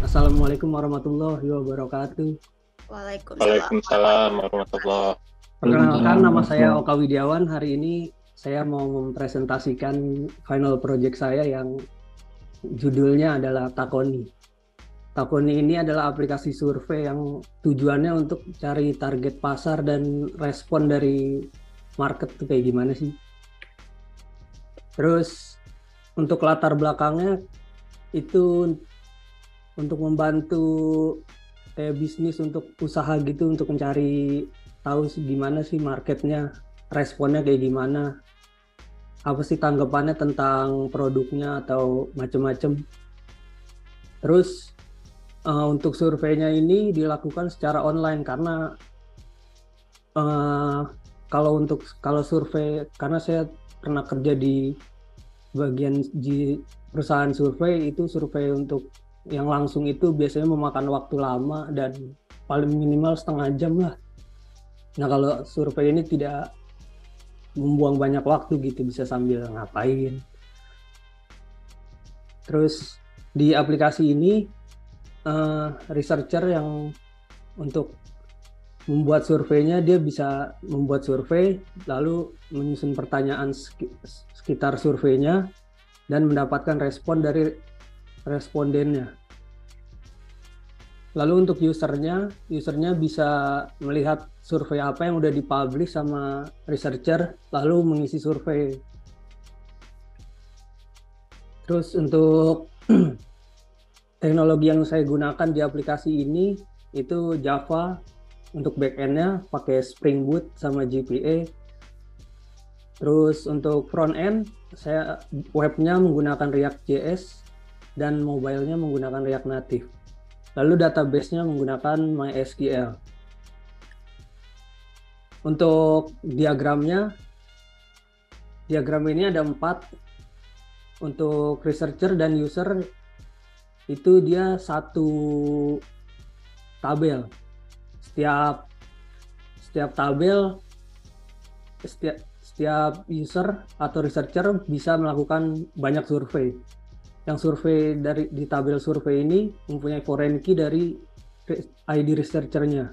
Assalamualaikum warahmatullahi wabarakatuh. Waalaikumsalam. Waalaikumsalam warahmatullahi. Perkenalkan, Waalaikumsalam nama saya warahmatullahi. Oka Widiawan. Hari ini saya mau mempresentasikan final project saya yang judulnya adalah Takoni. Takoni ini adalah aplikasi survei yang tujuannya untuk cari target pasar dan respon dari market tuh kayak gimana sih. Terus untuk latar belakangnya itu untuk membantu kayak bisnis untuk usaha gitu, untuk mencari tahu gimana sih marketnya, responnya kayak gimana, apa sih tanggapannya tentang produknya atau macam-macam. Terus untuk surveinya ini dilakukan secara online karena kalau survei, karena saya pernah kerja di bagian di perusahaan survei, itu survei untuk yang langsung itu biasanya memakan waktu lama dan paling minimal setengah jam lah. Nah, kalau survei ini tidak membuang banyak waktu gitu, bisa sambil ngapain. Terus di aplikasi ini researcher yang untuk membuat surveinya, dia bisa membuat survei lalu menyusun pertanyaan sekitar surveinya dan mendapatkan respon dari respondennya. Lalu untuk usernya bisa melihat survei apa yang udah dipublish sama researcher, lalu mengisi survei. Terus untuk teknologi yang saya gunakan di aplikasi ini itu Java, untuk backend-nya pakai Spring Boot sama GPA. Terus untuk front-end, saya webnya menggunakan React.js dan mobile-nya menggunakan React Native. Lalu database-nya menggunakan MySQL. Untuk diagram ini ada 4. Untuk researcher dan user itu dia satu tabel. Setiap tabel, setiap user atau researcher bisa melakukan banyak survei. Yang survei di tabel survei ini mempunyai foreign key dari ID researchernya.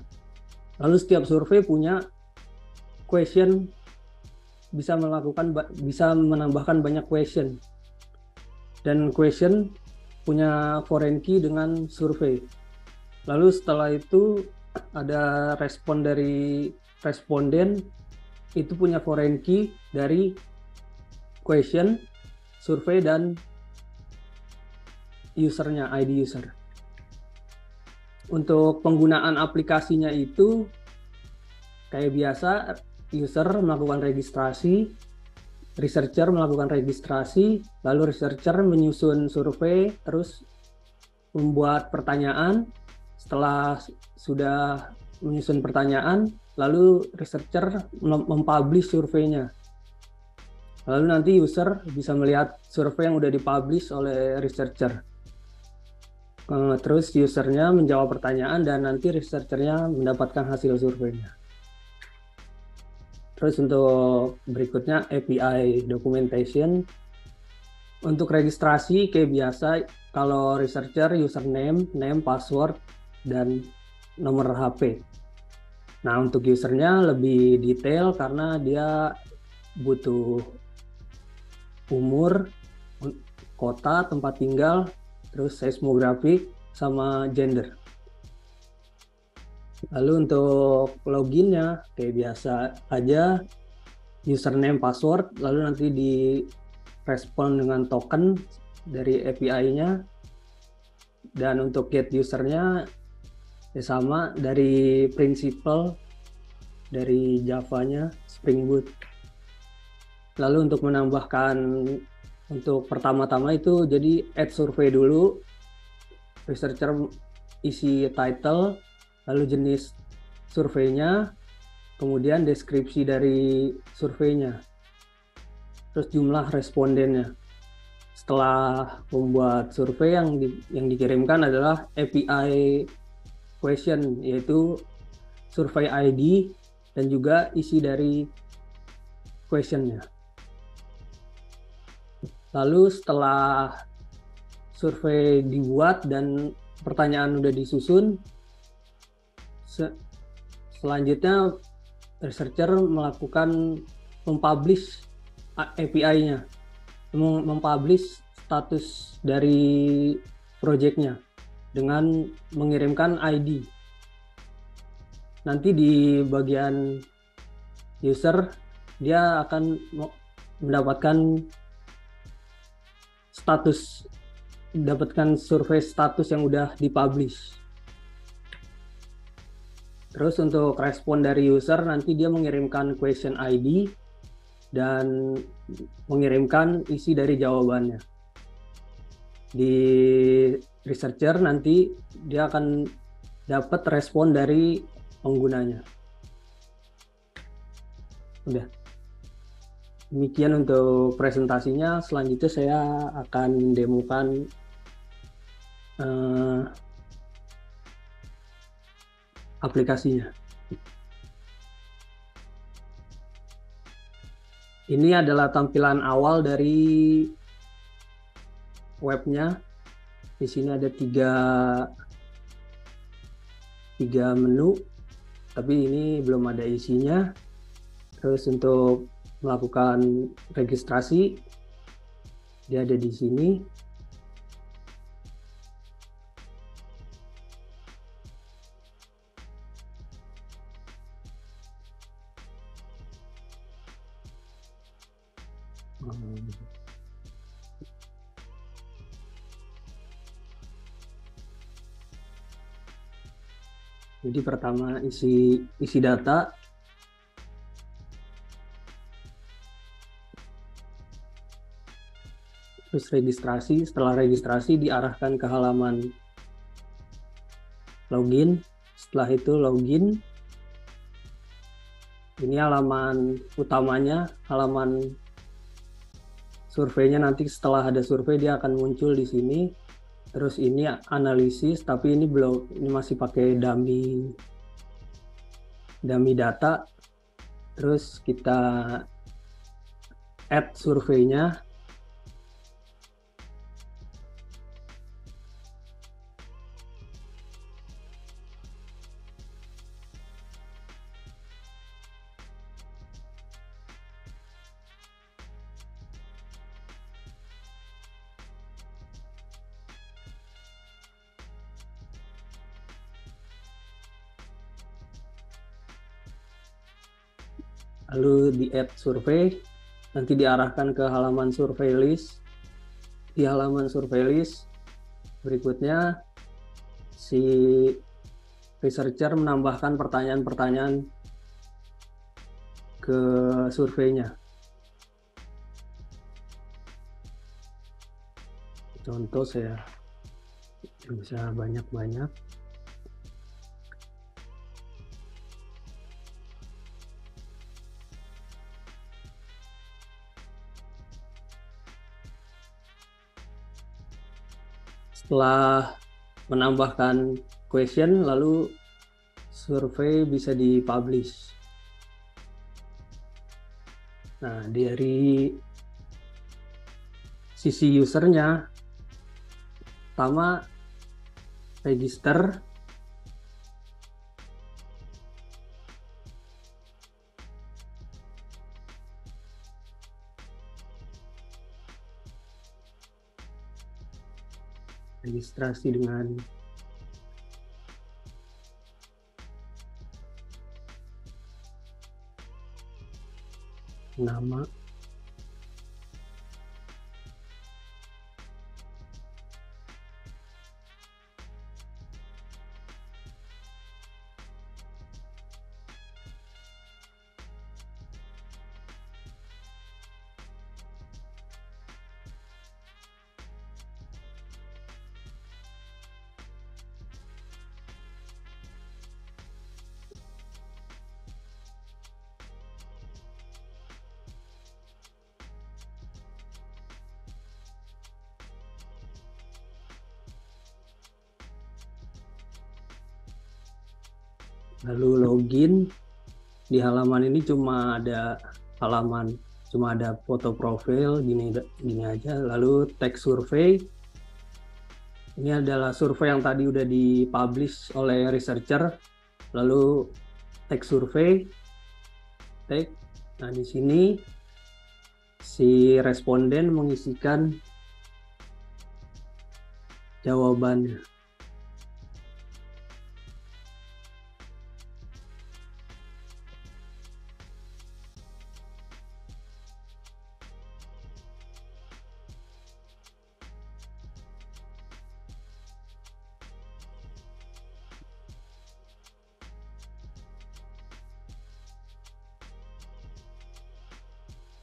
Lalu setiap survei punya question, bisa menambahkan banyak question. Dan question punya foreign key dengan survei. Lalu setelah itu ada respon dari responden, itu punya foreign key dari question, survei, dan usernya, ID user. Untuk penggunaan aplikasinya itu kayak biasa, user melakukan registrasi, researcher melakukan registrasi, lalu researcher menyusun survei, terus membuat pertanyaan. Setelah sudah menyusun pertanyaan, lalu researcher mempublish surveinya. Lalu nanti user bisa melihat survei yang udah dipublish oleh researcher. Terus usernya menjawab pertanyaan dan nanti researchernya mendapatkan hasil surveinya. Terus untuk berikutnya API documentation. Untuk registrasi kayak biasa, kalau researcher username, name, password, dan nomor HP. Nah, untuk usernya lebih detail karena dia butuh umur, kota, tempat tinggal, terus seismografik, sama gender. Lalu untuk loginnya kayak biasa aja, username, password, lalu nanti di respon dengan token dari API-nya. Dan untuk get usernya ya sama, dari principal dari Java-nya Spring Boot. Lalu untuk menambahkan, untuk pertama-tama itu jadi add survey dulu, researcher isi title, lalu jenis surveinya, kemudian deskripsi dari surveinya, terus jumlah respondennya. Setelah membuat survei, yang dikirimkan adalah API question, yaitu survei ID dan juga isi dari questionnya. Lalu setelah survei dibuat dan pertanyaan udah disusun, selanjutnya researcher melakukan mempublish API-nya, mempublish status dari project-nya dengan mengirimkan ID. Nanti di bagian user dia akan mendapatkan survei status yang udah dipublish. Terus untuk respon dari user nanti dia mengirimkan question ID dan mengirimkan isi dari jawabannya. Di researcher nanti dia akan dapat respon dari penggunanya. Udah. Demikian untuk presentasinya. Selanjutnya saya akan demokan aplikasinya. Ini adalah tampilan awal dari webnya. Di sini ada tiga menu, tapi ini belum ada isinya. Terus untuk melakukan registrasi, dia ada di sini. Jadi pertama isi data, terus registrasi. Setelah registrasi diarahkan ke halaman login. Setelah itu login. Ini halaman utamanya, halaman surveinya. Nanti setelah ada survei dia akan muncul di sini. Terus ini analisis, tapi ini belum, ini masih pakai dummy data. Terus kita add surveinya. Lalu di add survei, nanti diarahkan ke halaman survei list. Di halaman survei list berikutnya si researcher menambahkan pertanyaan-pertanyaan ke surveinya. Contoh saya bisa banyak-banyak. Setelah menambahkan question, lalu survei bisa dipublish. Nah, dari sisi usernya, pertama register. Registrasi dengan nama, lalu login. Di halaman ini cuma ada foto profil gini aja. Lalu tag survei, Ini adalah survei yang tadi udah dipublish oleh researcher, lalu teks survei, teks. Nah, di sini si responden mengisikan jawabannya.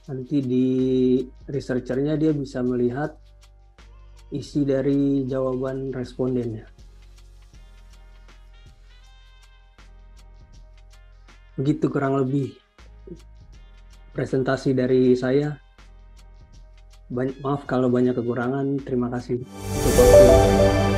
Nanti di researchernya dia bisa melihat isi dari jawaban respondennya. Begitu kurang lebih presentasi dari saya. Maaf kalau banyak kekurangan. Terima kasih untuk waktu.